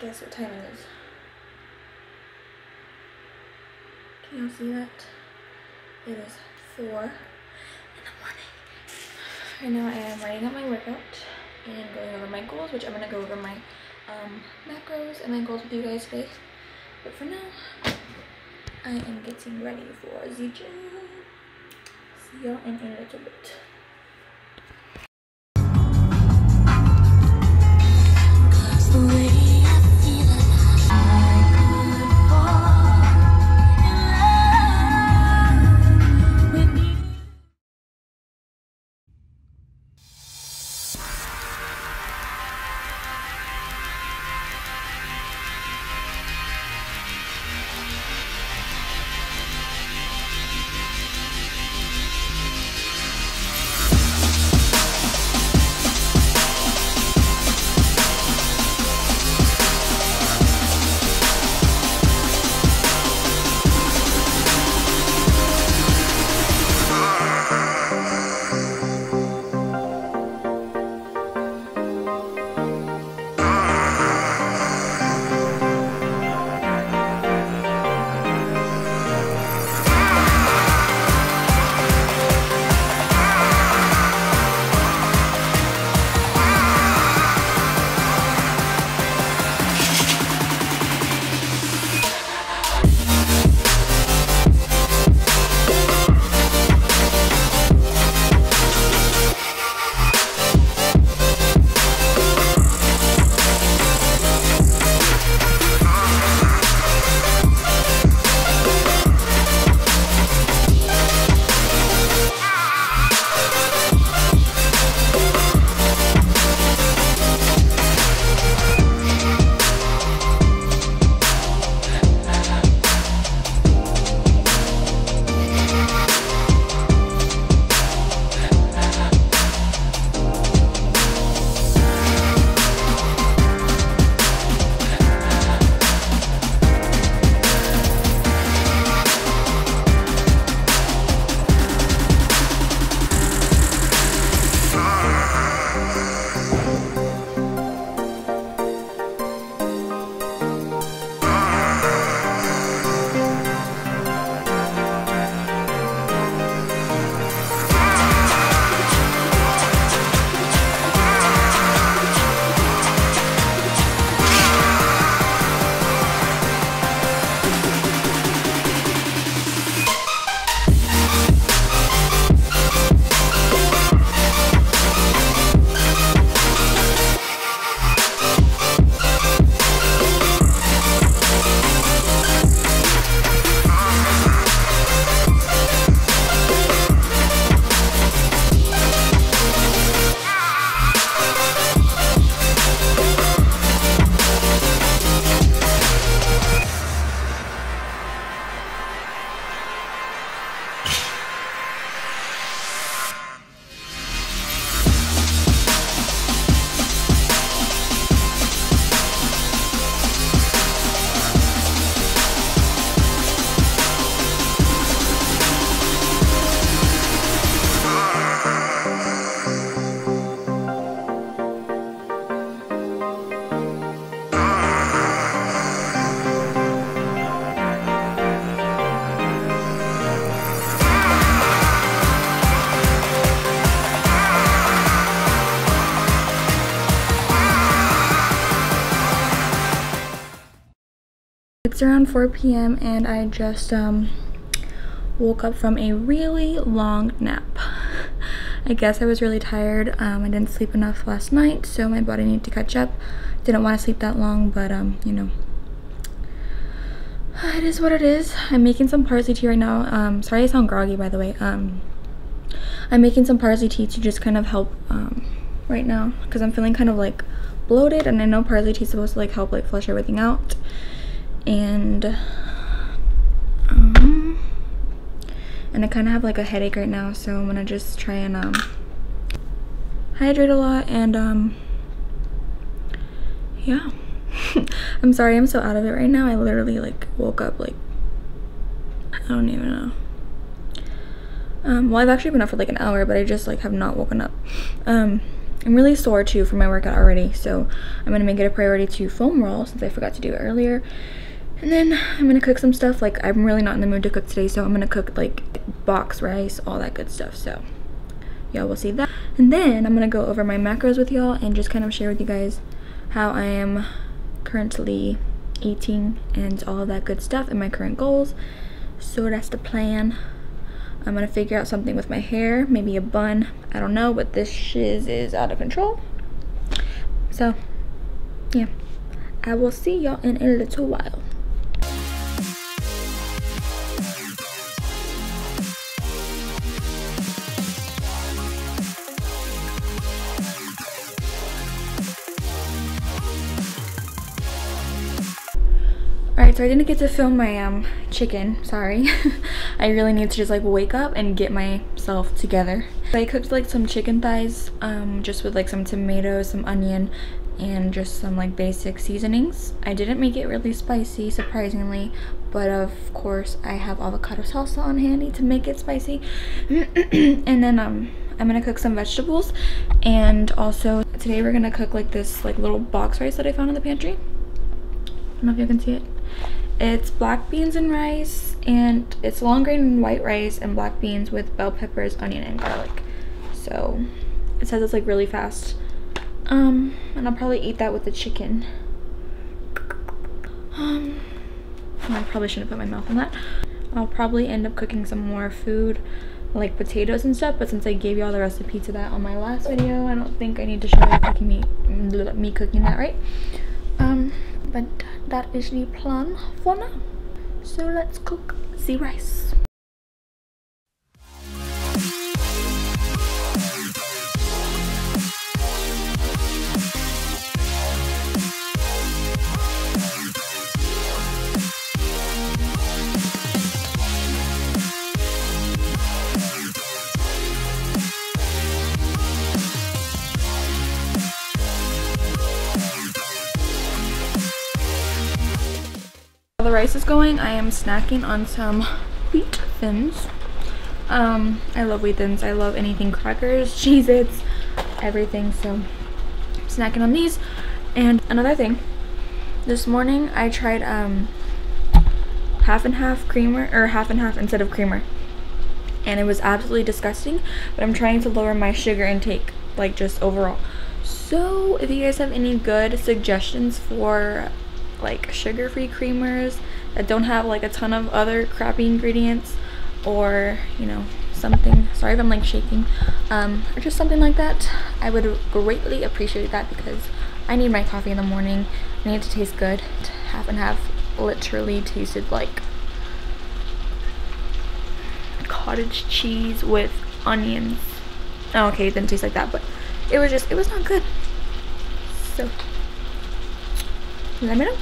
Guess what time it is? Can y'all see that? It is 4 in the morning. Right now I am writing up my workout and going over my goals, which I'm gonna go over my macros and my goals with you guys today. But for now, I am getting ready for the gym. See y'all in a little bit. It's around 4 p.m. and I just woke up from a really long nap. I guess I was really tired. I didn't sleep enough last night, so my body needed to catch up. Didn't want to sleep that long, but you know, it is what it is. I'm making some parsley tea right now. Sorry I sound groggy, by the way. I'm making some parsley tea to just kind of help right now because I'm feeling kind of like bloated, and I know parsley tea is supposed to like help like flush everything out. And I kind of have like a headache right now, so I'm gonna just try and hydrate a lot. And yeah. I'm sorry I'm so out of it right now. I literally like woke up like, I don't even know. Well, I've actually been up for like an hour, but I just like have not woken up. I'm really sore too from my workout already, so I'm gonna make it a priority to foam roll since I forgot to do it earlier. And then I'm gonna cook some stuff. Like, I'm really not in the mood to cook today, so I'm gonna cook like box rice, all that good stuff. So y'all will see that. And then I'm gonna go over my macros with y'all and just kind of share with you guys how I am currently eating and all of that good stuff and my current goals. So that's the plan. I'm gonna figure out something with my hair, maybe a bun, I don't know, but this shiz is out of control. So yeah, I will see y'all in a little while. Alright, so I didn't get to film my chicken, sorry. I really need to just like wake up and get myself together. I cooked like some chicken thighs just with like some tomatoes, some onion, and just some like basic seasonings. I didn't make it really spicy, surprisingly, but of course I have avocado salsa on handy to make it spicy. And then I'm gonna cook some vegetables, and also today we're gonna cook like this like little box rice that I found in the pantry. I don't know if you can see it. It's black beans and rice, and it's long grain white rice and black beans with bell peppers, onion, and garlic. So it says it's like really fast. And I'll probably eat that with the chicken. I probably shouldn't put my mouth on that. I'll probably end up cooking some more food like potatoes and stuff, but since I gave y'all the recipe to that on my last video, I don't think I need to show you cooking me cooking that, right? But that is the plan for now. So let's cook the rice. The rice is going, I am snacking on some wheat thins. I love wheat thins. I love anything crackers, Cheez-Its, everything. So I'm snacking on these. And another thing, this morning I tried half and half creamer, or half and half instead of creamer, and it was absolutely disgusting. But I'm trying to lower my sugar intake, like just overall. So if you guys have any good suggestions for like sugar-free creamers that don't have like a ton of other crappy ingredients, or you know, something, sorry if I'm like shaking, or just something like that, I would greatly appreciate that, because I need my coffee in the morning. I need it to taste good. Half and half literally tasted like cottage cheese with onions. Oh, okay, it didn't taste like that, but it was not good. So let me know.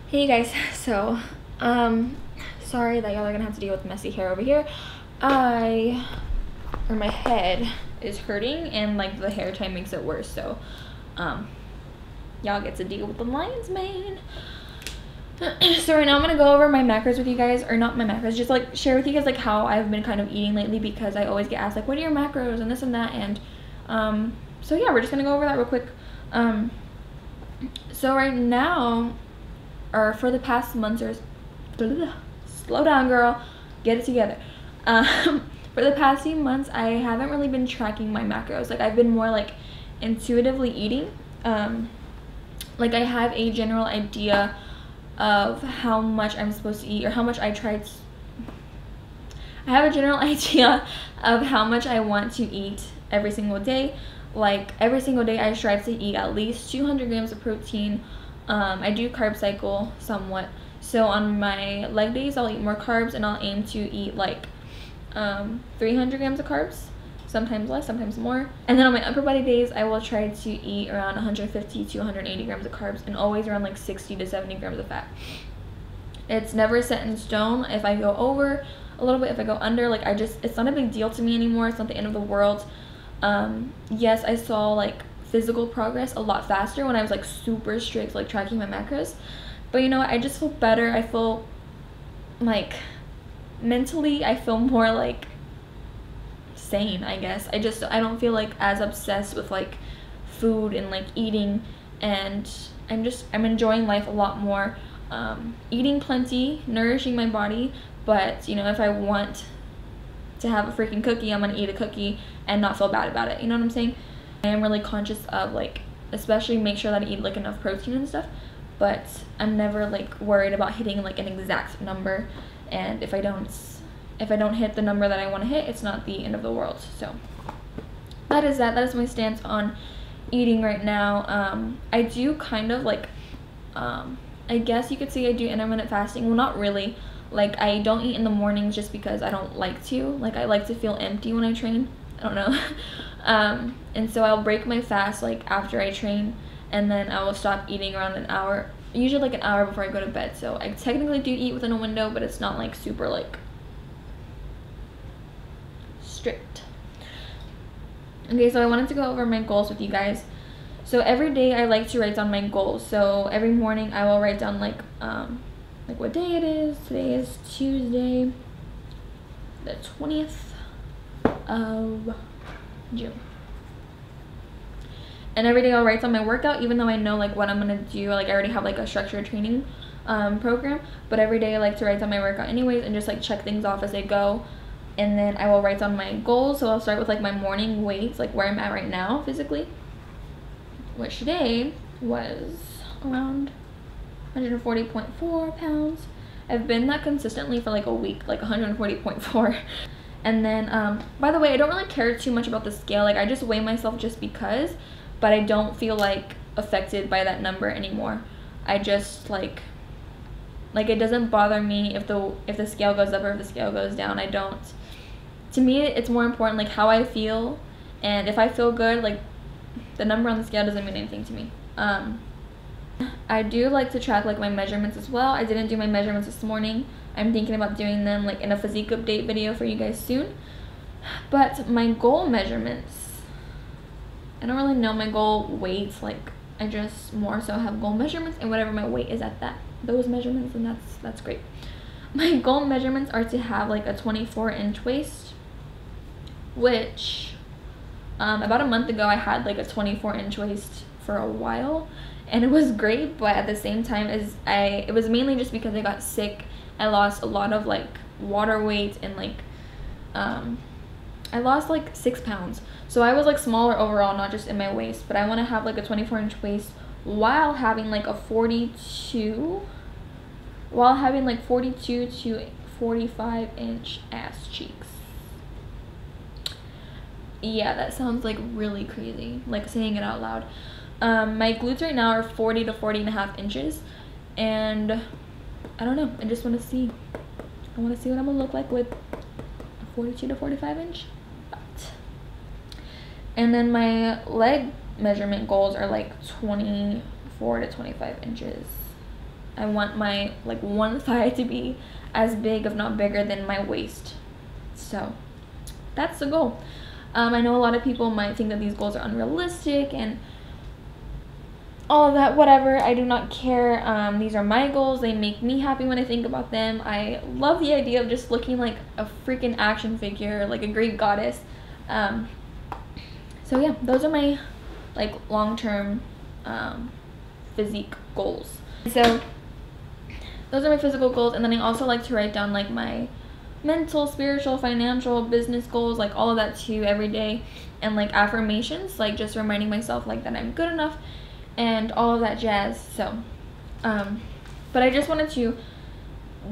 Hey guys, so sorry that y'all are gonna have to deal with messy hair over here. My head is hurting, and like the hair tie makes it worse, so y'all get to deal with the lion's mane. So right now I'm gonna go over my macros with you guys, or not my macros, just like share with you guys like how I've been kind of eating lately, because I always get asked like, what are your macros and this and that, and so yeah, we're just gonna go over that real quick. So right now, or for the past months, or slow down girl, get it together. For the past few months I haven't really been tracking my macros. Like, I've been more like intuitively eating. Like, I have a general idea of how much I'm supposed to eat, or how much I have a general idea of how much I want to eat every single day. Like, every single day I strive to eat at least 200 grams of protein. I do carb cycle somewhat, so on my leg days I'll eat more carbs, and I'll aim to eat like 300 grams of carbs, sometimes less, sometimes more. And then on my upper body days I will try to eat around 150 to 180 grams of carbs, and always around like 60 to 70 grams of fat. It's never set in stone. If I go over a little bit, if I go under, like, it's not a big deal to me anymore. It's not the end of the world. Yes, I saw like physical progress a lot faster when I was like super strict, like tracking my macros. But you know what, I just feel better. I feel like mentally I feel more like sane, I guess. I don't feel like as obsessed with like food and like eating, and I'm enjoying life a lot more, eating plenty, nourishing my body. But you know, if I want to have a freaking cookie, I'm gonna eat a cookie and not feel bad about it, you know what I'm saying? I am really conscious of like, especially make sure that I eat like enough protein and stuff, but I'm never like worried about hitting like an exact number. And if I don't hit the number that I want to hit, it's not the end of the world. So that is my stance on eating right now. I do kind of like, I guess you could say I do intermittent fasting. Well, not really. Like, I don't eat in the mornings just because I don't like to. Like, I like to feel empty when I train. I don't know. And so I'll break my fast like after I train, and then I will stop eating around an hour, usually like an hour before I go to bed. So I technically do eat within a window, but it's not like super like strict. Okay, so I wanted to go over my goals with you guys. So every day I like to write down my goals. So every morning I will write down like what day it is. Today is Tuesday, the 20th of June. And every day I'll write down my workout, even though I know like what I'm gonna do. Like, I already have like a structured training program, but every day I like to write down my workout anyways and just like check things off as I go. And then I will write down my goals. So I'll start with like my morning weights, like where I'm at right now physically, which today was around 140.4 pounds. I've been that consistently for like a week, like 140.4. And then by the way, I don't really care too much about the scale. Like, I just weigh myself just because, but I don't feel like affected by that number anymore. I just like it doesn't bother me if the scale goes up or if the scale goes down. I don't. To me, it's more important like how I feel, and if I feel good, like the number on the scale doesn't mean anything to me. I do like to track like my measurements as well. I didn't do my measurements this morning. I'm thinking about doing them like in a physique update video for you guys soon. But my goal measurements, I don't really know my goal weights. Like, I just more so have goal measurements, and whatever my weight is at those measurements, and that's great. My goal measurements are to have like a 24-inch waist, which about a month ago I had like a 24-inch waist for a while, and it was great. But at the same time, it was mainly just because I got sick. I lost a lot of like water weight, and like I lost like 6 pounds. So I was like smaller overall, not just in my waist. But I want to have like a 24-inch waist while having like a 42 to 45-inch ass cheeks. Yeah, that sounds like really crazy, like saying it out loud. My glutes right now are 40 to 40.5 inches, and I don't know, I just want to see. I want to see what I'm gonna look like with a 42 to 45-inch butt. And then my leg measurement goals are like 24 to 25 inches. I want my like one thigh to be as big, if not bigger, than my waist. So that's the goal. I know a lot of people might think that these goals are unrealistic and all of that, whatever. I do not care. These are my goals. They make me happy when I think about them. I love the idea of just looking like a freaking action figure, like a Greek goddess. So yeah, those are my like long-term physique goals. So those are my physical goals, and then I also like to write down like my mental, spiritual, financial, business goals, like all of that too every day, and like affirmations, like just reminding myself like that I'm good enough and all of that jazz. So but I just wanted to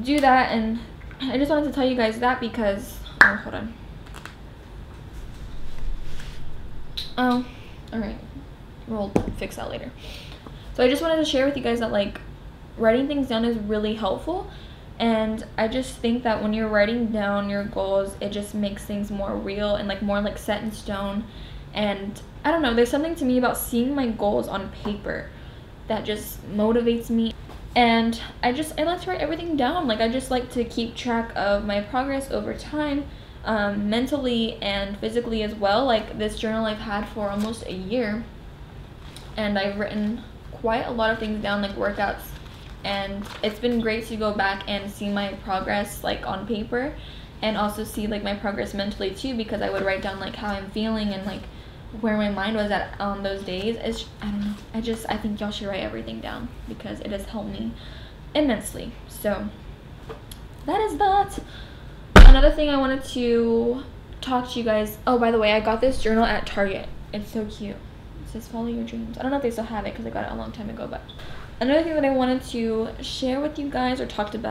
do that, and I just wanted to tell you guys that because hold on. All right, we'll fix that later. So I just wanted to share with you guys that like writing things down is really helpful. And I just think that when you're writing down your goals, it just makes things more real and like more like set in stone. And I don't know, there's something to me about seeing my goals on paper that just motivates me. And I like to write everything down. Like, I just like to keep track of my progress over time, mentally and physically as well. Like, this journal I've had for almost a year, and I've written quite a lot of things down, like workouts and it's been great to go back and see my progress like on paper, and also see like my progress mentally too, because I would write down like how I'm feeling and like where my mind was at on those days. I don't know, I think y'all should write everything down because it has helped me immensely. So that is that. Another thing I wanted to talk to you guys, oh, by the way, I got this journal at Target. It's so cute. It says follow your dreams. I don't know if they still have it because I got it a long time ago. But another thing that I wanted to share with you guys, or talk to you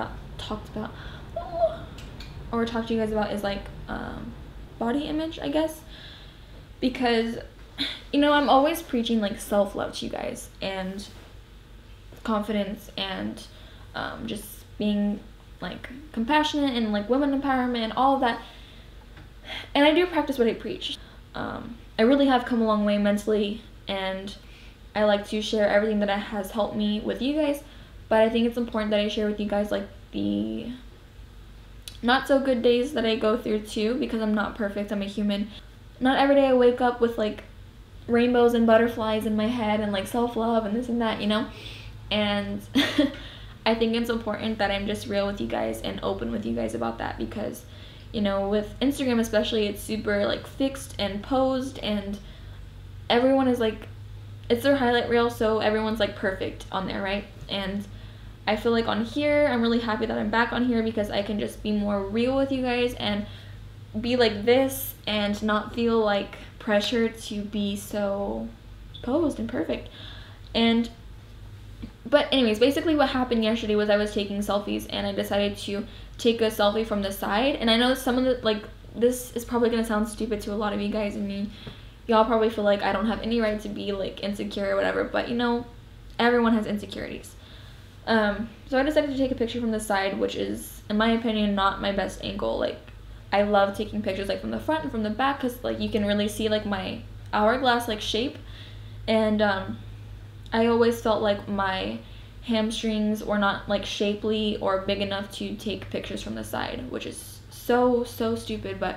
guys about, is like body image, I guess. Because, you know, I'm always preaching like self-love to you guys, and confidence, and just being like compassionate, and like women empowerment and all of that. And I do practice what I preach. I really have come a long way mentally, and I like to share everything that has helped me with you guys. But I think it's important that I share with you guys like the not so good days that I go through too, because I'm not perfect. I'm a human. Not every day I wake up with like rainbows and butterflies in my head and like self-love and this and that, you know. And I think it's important that I'm just real with you guys and open with you guys about that, because, you know, with Instagram especially, it's super like fixed and posed, and everyone is like, it's their highlight reel, so everyone's like perfect on there, right? And I feel like on here, I'm really happy that I'm back on here, because I can just be more real with you guys and be like this, and not feel like pressure to be so posed and perfect. But anyways, basically what happened yesterday was I was taking selfies, and I decided to take a selfie from the side. And I know some of the, like, this is probably gonna sound stupid to a lot of you guys. I mean, y'all probably feel like I don't have any right to be like insecure or whatever, but you know, everyone has insecurities. So I decided to take a picture from the side, which is, in my opinion, not my best angle. Like, I love taking pictures like from the front and from the back, because like you can really see like my hourglass like shape. And I always felt like my hamstrings were not like shapely or big enough to take pictures from the side, which is so stupid, but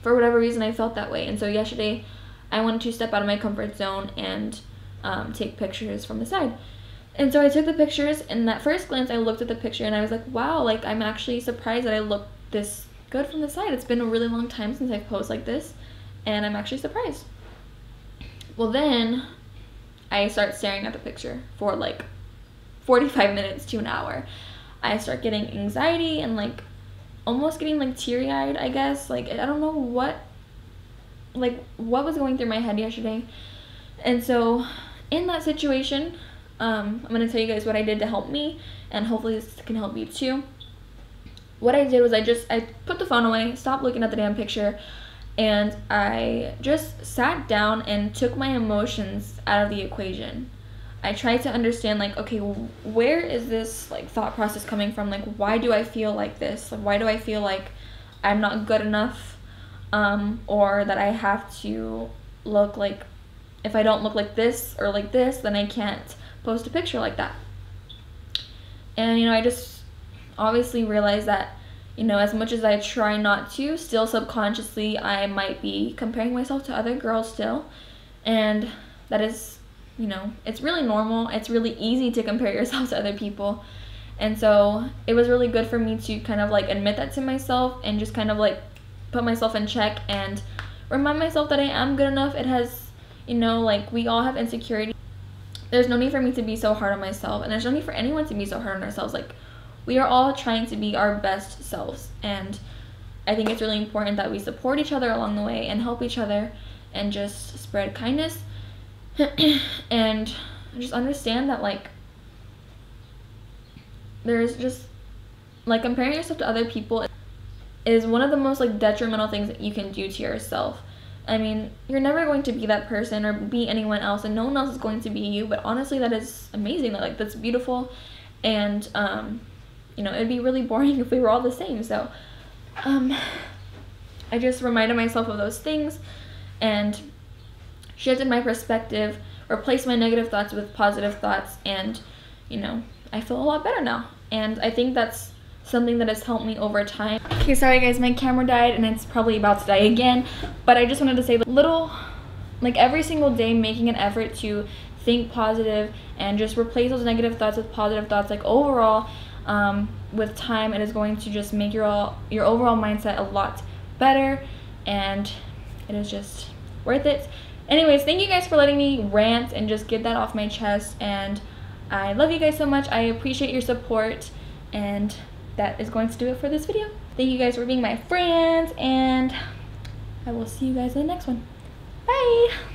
for whatever reason I felt that way. And so yesterday I wanted to step out of my comfort zone and take pictures from the side. And so I took the pictures, and at first glance I looked at the picture and I was like, wow, like I'm actually surprised that I look this good from the side. It's been a really long time since I've posed like this, and I'm actually surprised. Well, then I start staring at the picture for like 45 minutes to an hour. I start getting anxiety and like almost getting like teary-eyed, I guess. Like, I don't know what was going through my head yesterday. And so in that situation, I'm going to tell you guys what I did to help me, and hopefully this can help you too. What I did was I put the phone away, stopped looking at the damn picture, and I just sat down and took my emotions out of the equation. I tried to understand, like, okay, where is this like thought process coming from? Like, why do I feel like this? Like, why do I feel like I'm not good enough, or that I have to look like, if I don't look like this or like this, then I can't post a picture like that. And you know, I just obviously realized that, you know, as much as I try not to, still subconsciously I might be comparing myself to other girls still. And that is, you know, it's really normal. It's really easy to compare yourself to other people. And so it was really good for me to kind of like admit that to myself, and just kind of like put myself in check and remind myself that I am good enough. It has, you know, like, we all have insecurity. There's no need for me to be so hard on myself, and there's no need for anyone to be so hard on ourselves. Like, we are all trying to be our best selves, and I think it's really important that we support each other along the way and help each other and just spread kindness and just understand that, like, there's just, like, comparing yourself to other people is one of the most, like, detrimental things that you can do to yourself. I mean, you're never going to be that person or be anyone else, and no one else is going to be you, but honestly, that is amazing. Like, that's beautiful, and you know, it'd be really boring if we were all the same. So I just reminded myself of those things and shifted my perspective, replaced my negative thoughts with positive thoughts, and, you know, I feel a lot better now. And I think that's something that has helped me over time. Okay, sorry guys, my camera died and it's probably about to die again, but I just wanted to say, little, like, every single day making an effort to think positive and just replace those negative thoughts with positive thoughts. Like overall, with time, it is going to just make your overall mindset a lot better, and it is just worth it. Anyways, thank you guys for letting me rant and just get that off my chest, and I love you guys so much. I appreciate your support, and that is going to do it for this video. Thank you guys for being my friends, and I will see you guys in the next one. Bye!